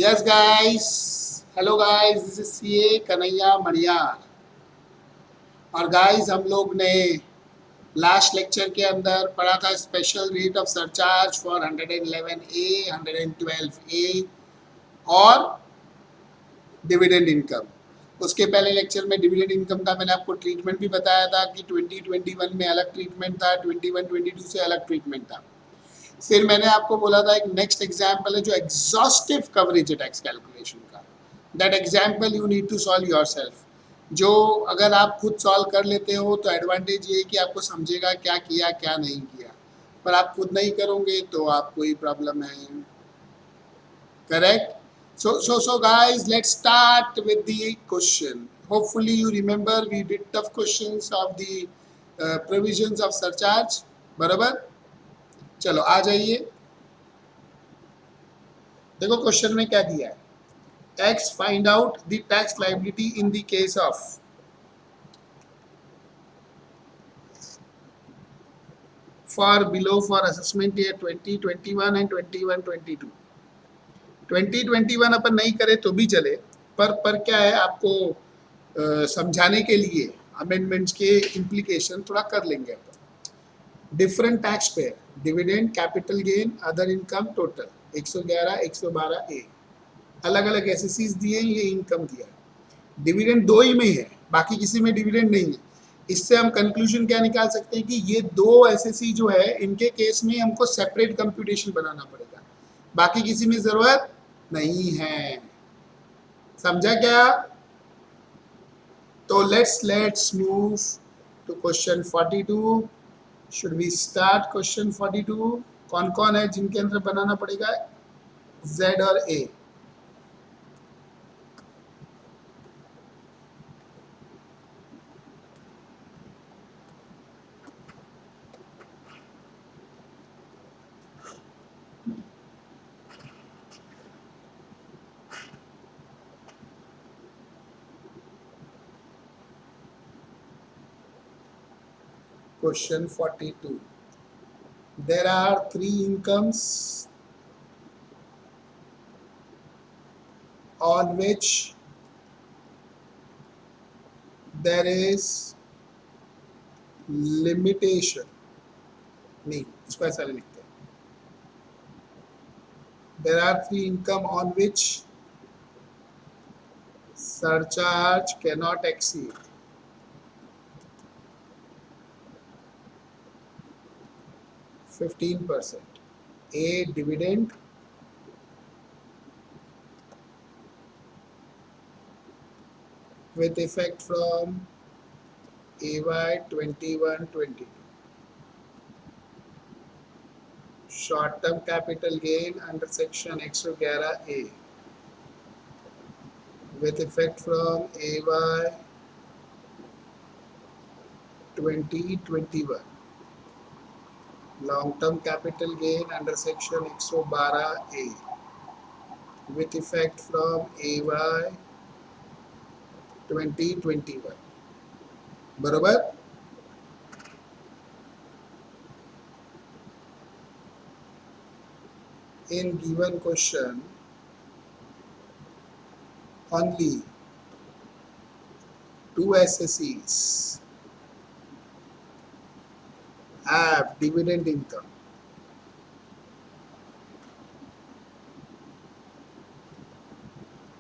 Yes guys, hello guys, this is CA Kanhaiya Maniyar. और guys, हम लोग ने लास्ट लेक्चर के अंदर पढ़ा था special rate of surcharge for 111 ए, 112 ए और डिविडेंड इनकम। उसके पहले लेक्चर में डिविडेंड इनकम का मैंने आपको ट्रीटमेंट भी बताया था कि 2021 में अलग ट्रीटमेंट था, 21-22 से अलग ट्रीटमेंट था। फिर मैंने आपको बोला था एक नेक्स्ट एग्जाम्पल है जो एग्जॉस्टिव कवरेज है टैक्स कैलकुलेशन का। That example you need to solve yourself. जो अगर आप खुद सॉल्व कर लेते हो तो एडवांटेज ये है कि आपको समझेगा क्या किया क्या नहीं किया, पर आप खुद नहीं करोगे तो आपको ही प्रॉब्लम है। Correct? So guys, let's start with the question. Hopefully you remember we did tough questions of the provisions of surcharge. बराबर? चलो आ जाइए। देखो क्वेश्चन में क्या दिया है। X find out the tax liability in the case of for below for assessment year 2021 and 21-22। 2021 अपन नहीं करे तो भी चले, पर क्या है आपको समझाने के लिए अमेंडमेंट्स के इम्प्लीकेशन थोड़ा कर लेंगे अपन। डिफरेंट टैक्स पे dividend, capital gain, other income, total 111 112 ए अलग अलग एसएससीज दिए, ये इनकम दिया है। डिविडेंड दो ही में है, बाकी किसी में डिविडेंड नहीं है। इससे हम कंक्लूजन क्या निकाल सकते हैं कि ये दो एसएससी जो है इनके केस में हमको सेपरेट कंप्यूटेशन बनाना पड़ेगा, बाकी किसी में जरूरत नहीं है। समझा क्या? तो let's move to question 42। Should we start question 42? कौन कौन है जिनके अंदर बनाना पड़ेगा जेड और ए? Question 42. There are three incomes on which there is limitation. नहीं, इसको ऐसा नहीं लिखते। There are three income on which surcharge cannot exceed 15%. A, dividend, with effect from AY 21-22. Short-term capital gain under section 111A, with effect from AY 2021. Long-term capital gain under section 112A, with effect from AY 2021. बरोबर? In given question, only two SSEs have dividend income.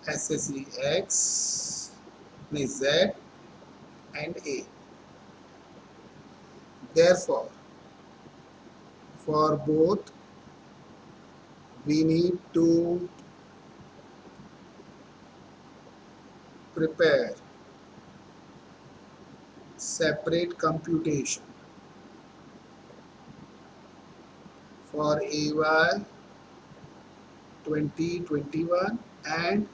SSE X, Z and A. Therefore, for both we need to prepare separate computation for AY 2021 and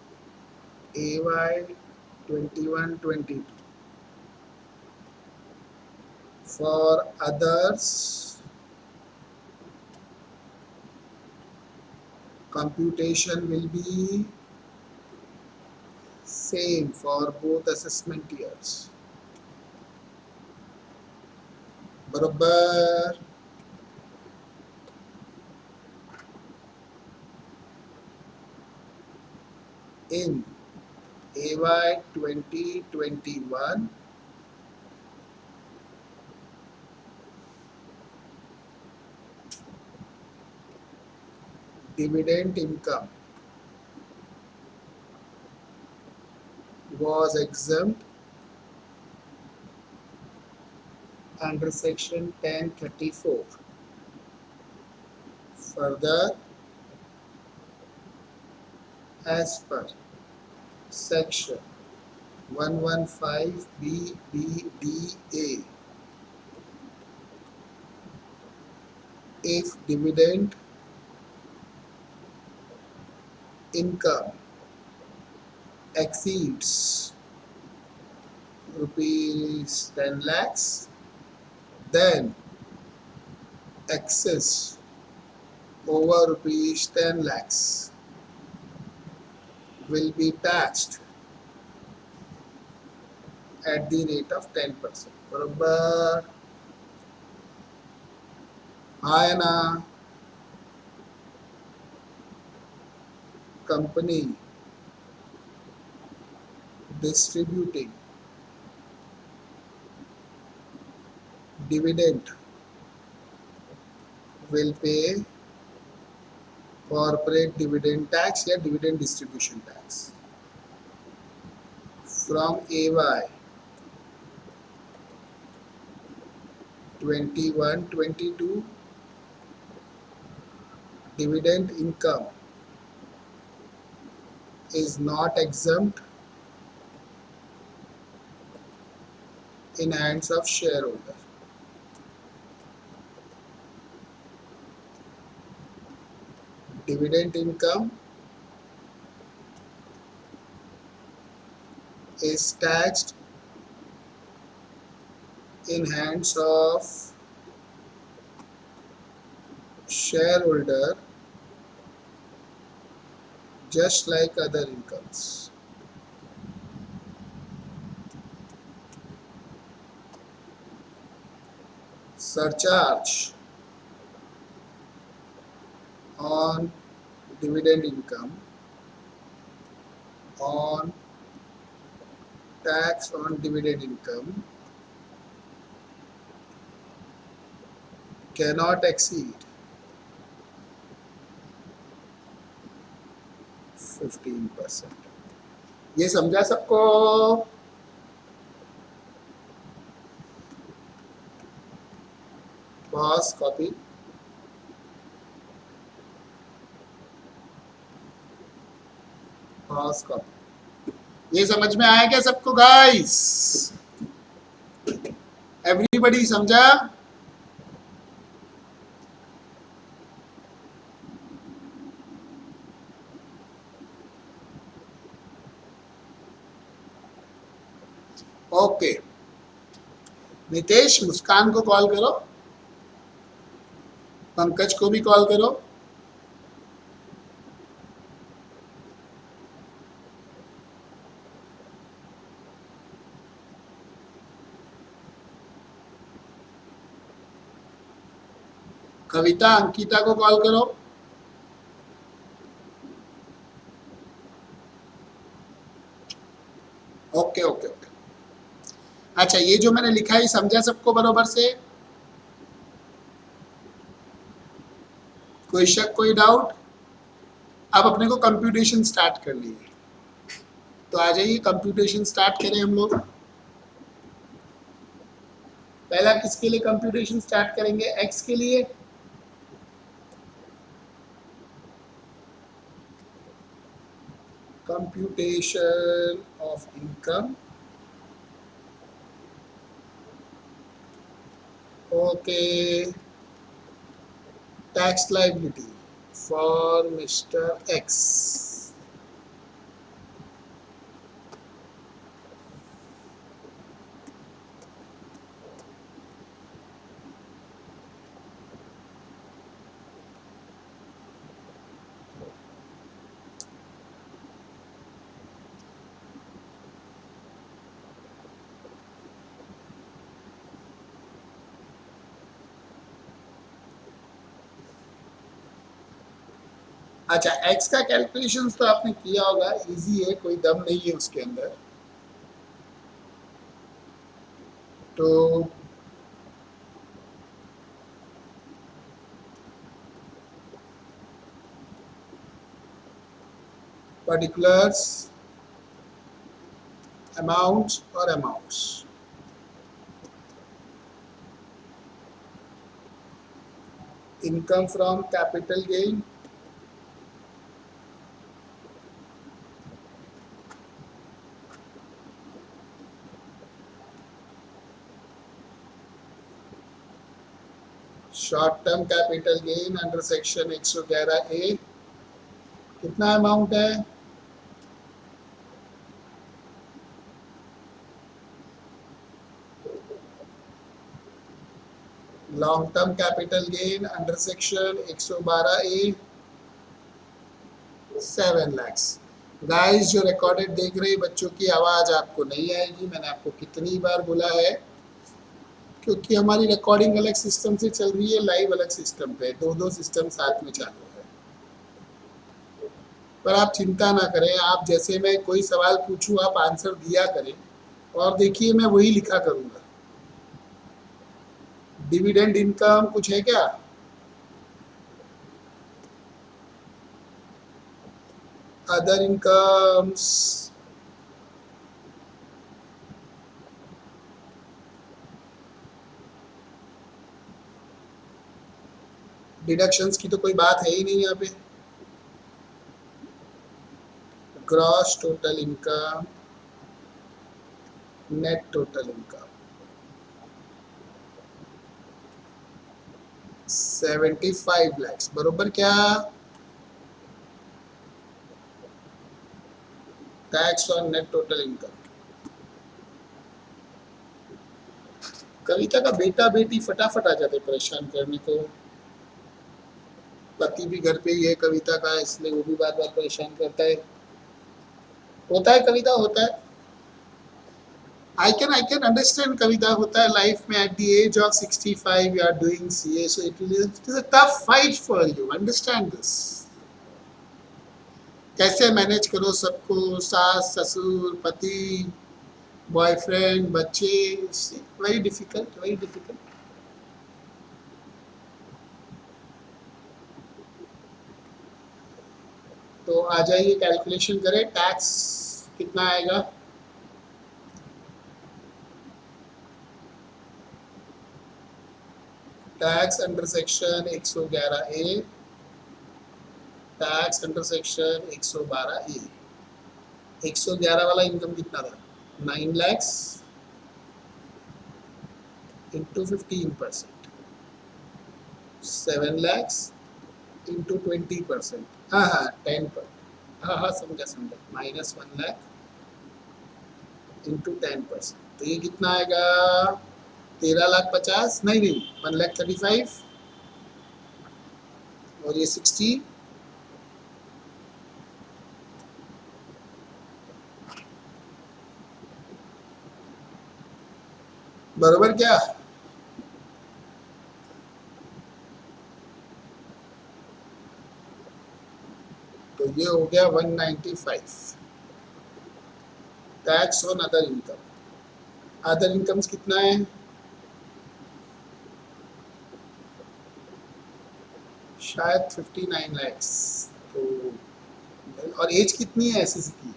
AY 21-22. For others, computation will be same for both assessment years. बरोबर? in AY 2021 dividend income was exempt under section 1034. Further, as per section 115 BBDA, if dividend income exceeds rupees 10 lakhs, then excess over rupees 10 lakhs will be taxed at the rate of 10%. बरोबर आहे ना. Company distributing dividend will pay corporate dividend tax या dividend distribution tax from AY 21-22. Dividend income is not exempt in hands of shareholder. Dividend income is taxed in hands of shareholder just like other incomes. Surcharge on dividend income, on tax on dividend income cannot exceed 15%. ये समझा सबको? Pause, copy. Pause, copy. ये समझ में आया क्या सबको guys? Everybody समझा? ओके. नितेश, मुस्कान को कॉल करो, पंकज को भी कॉल करो. कविता, अंकिता को कॉल करो. Okay okay okay. अच्छा, ये जो मैंने लिखा है समझा सबको बराबर से? कोई शक, कोई डाउट? अब अपने को कंप्यूटेशन स्टार्ट करनी है, तो आ जाइए कंप्यूटेशन स्टार्ट करें हम लोग. पहला किसके लिए कंप्यूटेशन स्टार्ट करेंगे? एक्स के लिए. Computation of income. Okay. Tax liability for mister x. अच्छा, एक्स का कैलकुलेशन तो आपने किया होगा, इजी है, कोई दम नहीं है उसके अंदर। तो पर्टिकुलर्स, अमाउंट्स और amounts, income from capital gain, short term capital gain under section 111 ए, कितना अमाउंट है? Long term capital gain under section 112 ए 7 lakhs। गाइस जो रिकॉर्डेड देख रहे बच्चों की आवाज़ आपको नहीं आएगी, मैंने आपको कितनी बार बोला है, क्योंकि हमारी रिकॉर्डिंग अलग सिस्टम से चल रही है, लाइव अलग सिस्टम पे, दो दो सिस्टम साथ में चालू है। पर आप चिंता ना करें, आप जैसे मैं कोई सवाल पूछूं आप आंसर दिया करें, और देखिए मैं वही लिखा करूँगा। डिविडेंड इनकम कुछ है क्या? अदर इनकम्स, डिडक्शंस की तो कोई बात है ही नहीं यहाँ पे। Gross total income, net total income 75 lakhs बरोबर क्या? Tax on net total income. Kavita का बेटा बेटी फटाफट आ जाते परेशान करने को, पति भी घर पे ही है कविता का, इसलिए वो भी बार बार परेशान करता है। होता है कविता, होता है, I can understand कविता, होता है लाइफ में। at the age of 65 you are doing CA, so it is a tough fight for you, understand this। कैसे मैनेज करो सबको, सास ससुर पति बॉयफ्रेंड बच्चे, वेरी डिफिकल्ट, वेरी डिफिकल्ट। तो आ जाइए कैलकुलेशन करें, टैक्स कितना आएगा? टैक्स अंडर सेक्शन 111 ए, टैक्स अंडर सेक्शन 112 ए। 111 वाला इनकम कितना था? 9 lakhs इंटू 15%, 7 lakhs इंटू 20%, हाँ हाँ 10%, हाँ हाँ समझा समझा, -1 लाख इंटू 10%, तो ये कितना आएगा? 13,50,000, नहीं नहीं 1,35,000, और ये 60, बरोबर क्या? तो ये हो गया 195। Tax on other income, other incomes कितना है? शायद 59 lakhs। तो और एज कितनी है एसएससी की?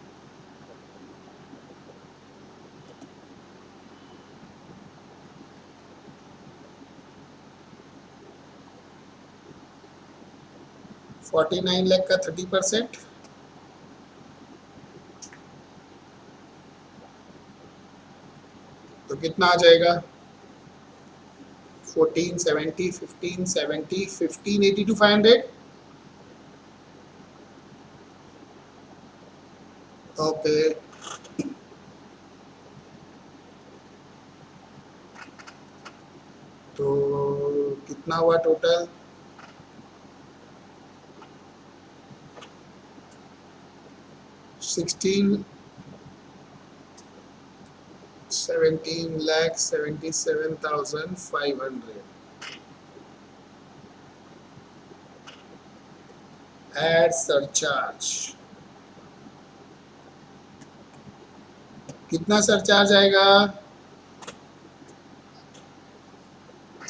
49 लाख का 30%, तो कितना आ जाएगा? 1470, 1570, 1580 to 500। ओके, तो कितना हुआ टोटल? 17,77,500 एड सरचार्ज, कितना सरचार्ज आएगा?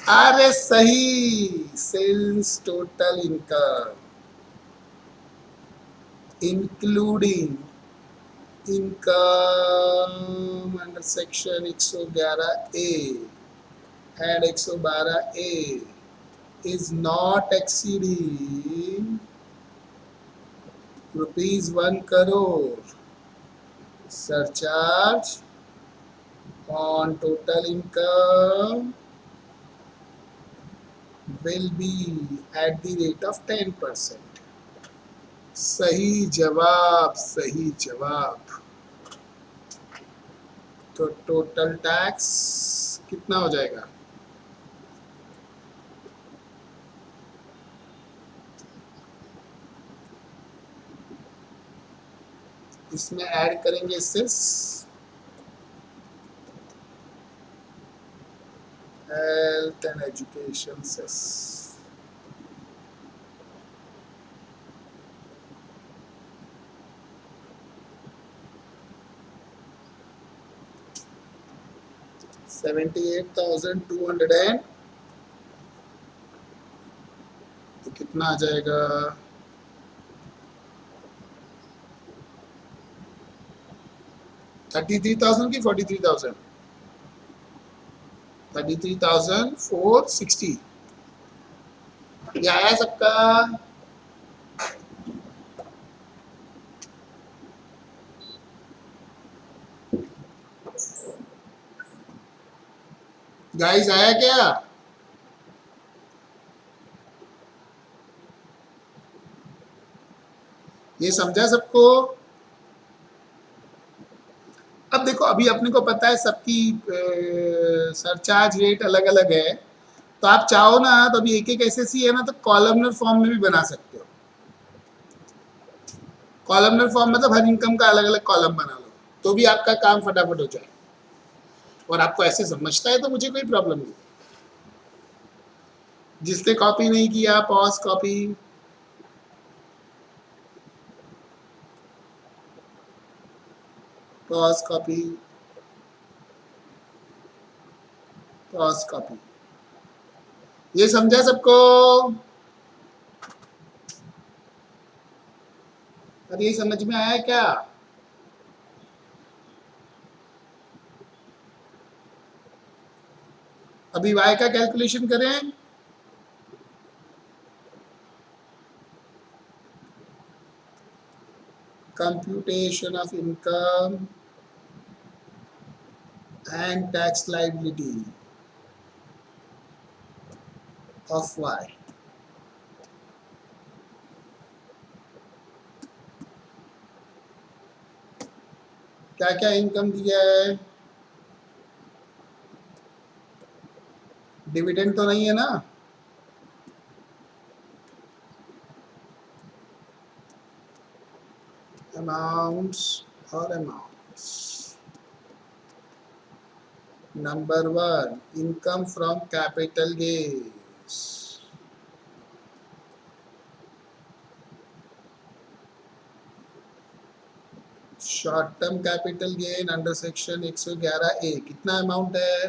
अरे सही, sales total income including income under section 111A and 112A is not exceeding ₹1 crore. Surcharge on total income will be at the rate of 10%. सही जवाब, सही जवाब। तो टोटल टैक्स कितना हो जाएगा? इसमें ऐड करेंगे cess, health and education cess, $78,200 तो कितना आ जाएगा? 33,000 की 43,000? 33,460। ये आया सबका? गाइस आया क्या? ये समझा सबको? अब देखो, अभी अपने को पता है सबकी सरचार्ज रेट अलग अलग है, तो आप चाहो ना तो अभी एक एक एसएससी है ना, तो कॉलमनर फॉर्म में भी बना सकते हो। कॉलमनर फॉर्म मतलब हर इनकम का अलग अलग कॉलम बना लो, तो भी आपका काम फटाफट हो जाए। और आपको ऐसे समझता है तो मुझे कोई प्रॉब्लम नहीं। जिसने कॉपी नहीं किया, pause copy. Pause copy, pause copy. ये समझा सबको? अरे ये समझ में आया क्या? अभी y का कैलकुलेशन करें। Computation of income and tax liability of y. क्या क्या इनकम दिया है? डिविडेंड तो नहीं है ना? अमाउंट्स और amounts. Number 1, income from capital gains. Short term capital gain under section 111A कितना अमाउंट है?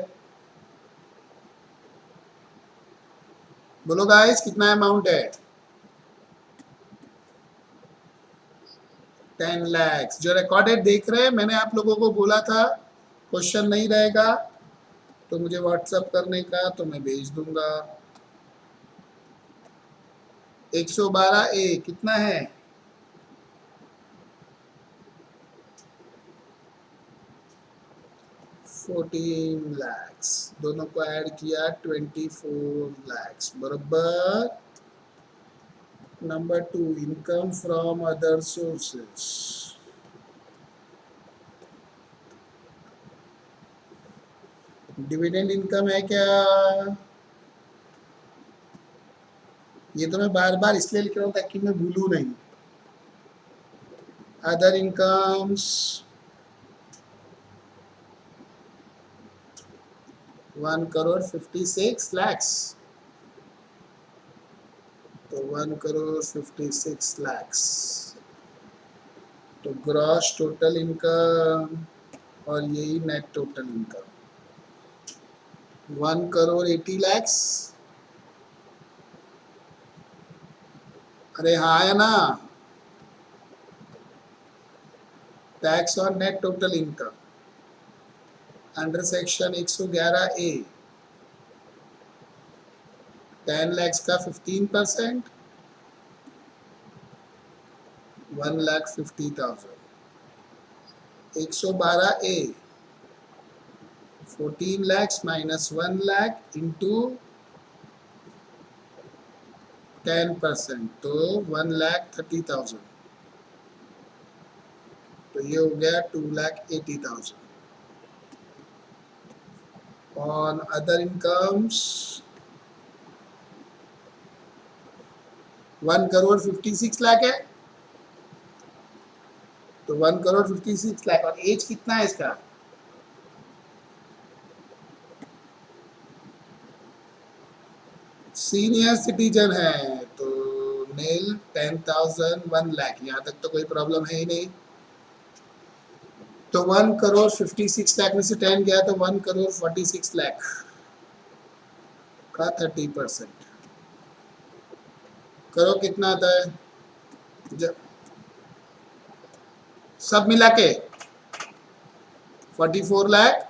बोलो गाइस, कितना अमाउंट है? 10 लाख। जो रिकॉर्डेड देख रहे हैं, मैंने आप लोगों को बोला था क्वेश्चन नहीं रहेगा तो मुझे व्हाट्सएप करने का, तो मैं भेज दूंगा। 112A कितना है? 14 lakhs। दोनों को ऐड किया 24 lakhs बराबर। Number 2, income from other sources. Dividend income है क्या? ये तो मैं बार बार इसलिए लिख रहा हूँ ताकि मैं भूलूं नहीं। Other incomes 1 crore 56 lakhs। तो 1,56,00,000 तो ग्रॉस टोटल इनकम और यही नेट टोटल इनकम 1,80,00,000। अरे हाँ है ना, टैक्स और net total income under section 111A 10 lakhs का 15%, 1,50,000। 112A 14 lakhs minus 1 lakh into 10%, तो 1,30,000। तो ये हो गया 2,80,000। ऑन अदर इनकम्स 1,56,00,000 है, तो 1,56,00,000 और एज कितना है इसका? सीनियर सिटीजन है, तो नेल 10,000 1 लाख, यहाँ तक तो कोई प्रॉब्लम है ही नहीं। तो 1,56,00,000 में से 10 गया तो 1,46,00,000 का 30%। करो कितना आता है जब सब मिला के 44 लाख।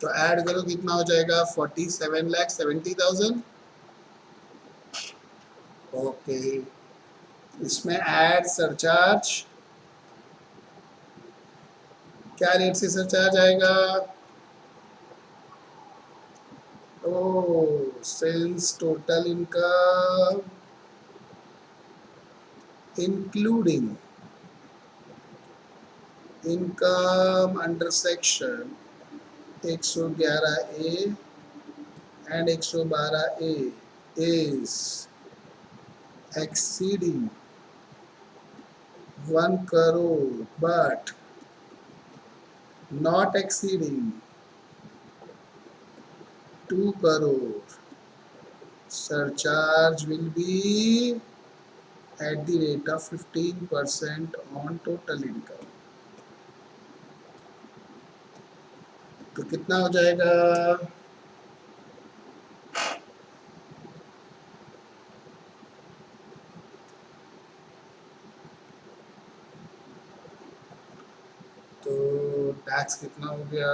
तो ऐड करो कितना हो जाएगा 47,70,000। ओके, इसमें ऐड सरचार्ज क्या रेट से सरचार्ज आएगा? ओ sales total income including income under section 111A and 112A is exceeding 1 crore but not exceeding 2 crore, surcharge will be at the rate of 15% on total income। तो कितना हो जाएगा? तो tax कितना हो गया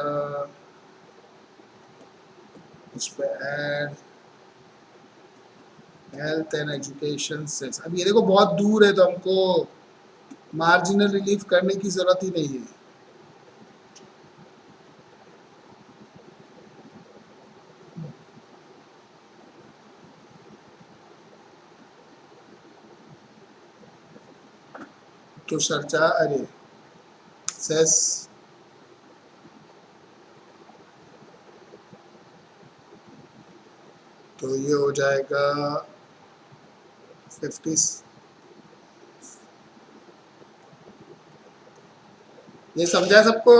उस पर add health and education cess. अब ये देखो बहुत दूर है तो हमको मार्जिनल रिलीफ करने की जरूरत ही नहीं है। तो सरचार्ज अरे सेस तो ये हो जाएगा 50। ये समझा सबको?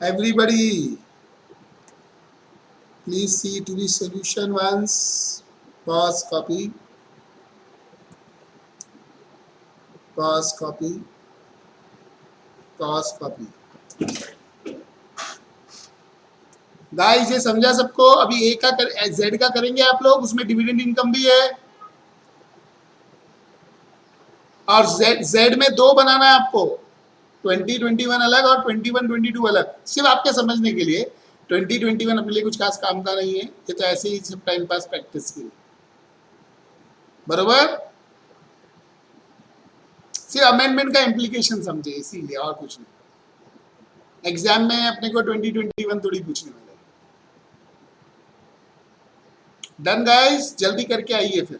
Everybody please see to the solution once. Pause copy, pause copy, pause copy. Guys ये समझा सबको? अभी ए का जेड का करेंगे आप लोग, उसमें डिविडेंड इनकम भी है और जेड में दो बनाना है आपको, 2021 अलग और 21-22 अलग, सिर्फ आपके समझने के लिए। 2021 अपने लिए कुछ खास काम का नहीं है, ये तो ऐसे ही सिर्फ टाइम पास प्रैक्टिस के लिए, बरोबर? सिर्फ अमेंडमेंट का इम्प्लीकेशन समझे इसीलिए, और कुछ नहीं। एग्जाम में अपने को 2021 थोड़ी पूछने वाला है। डन गाइस, जल्दी करके आइए फिर।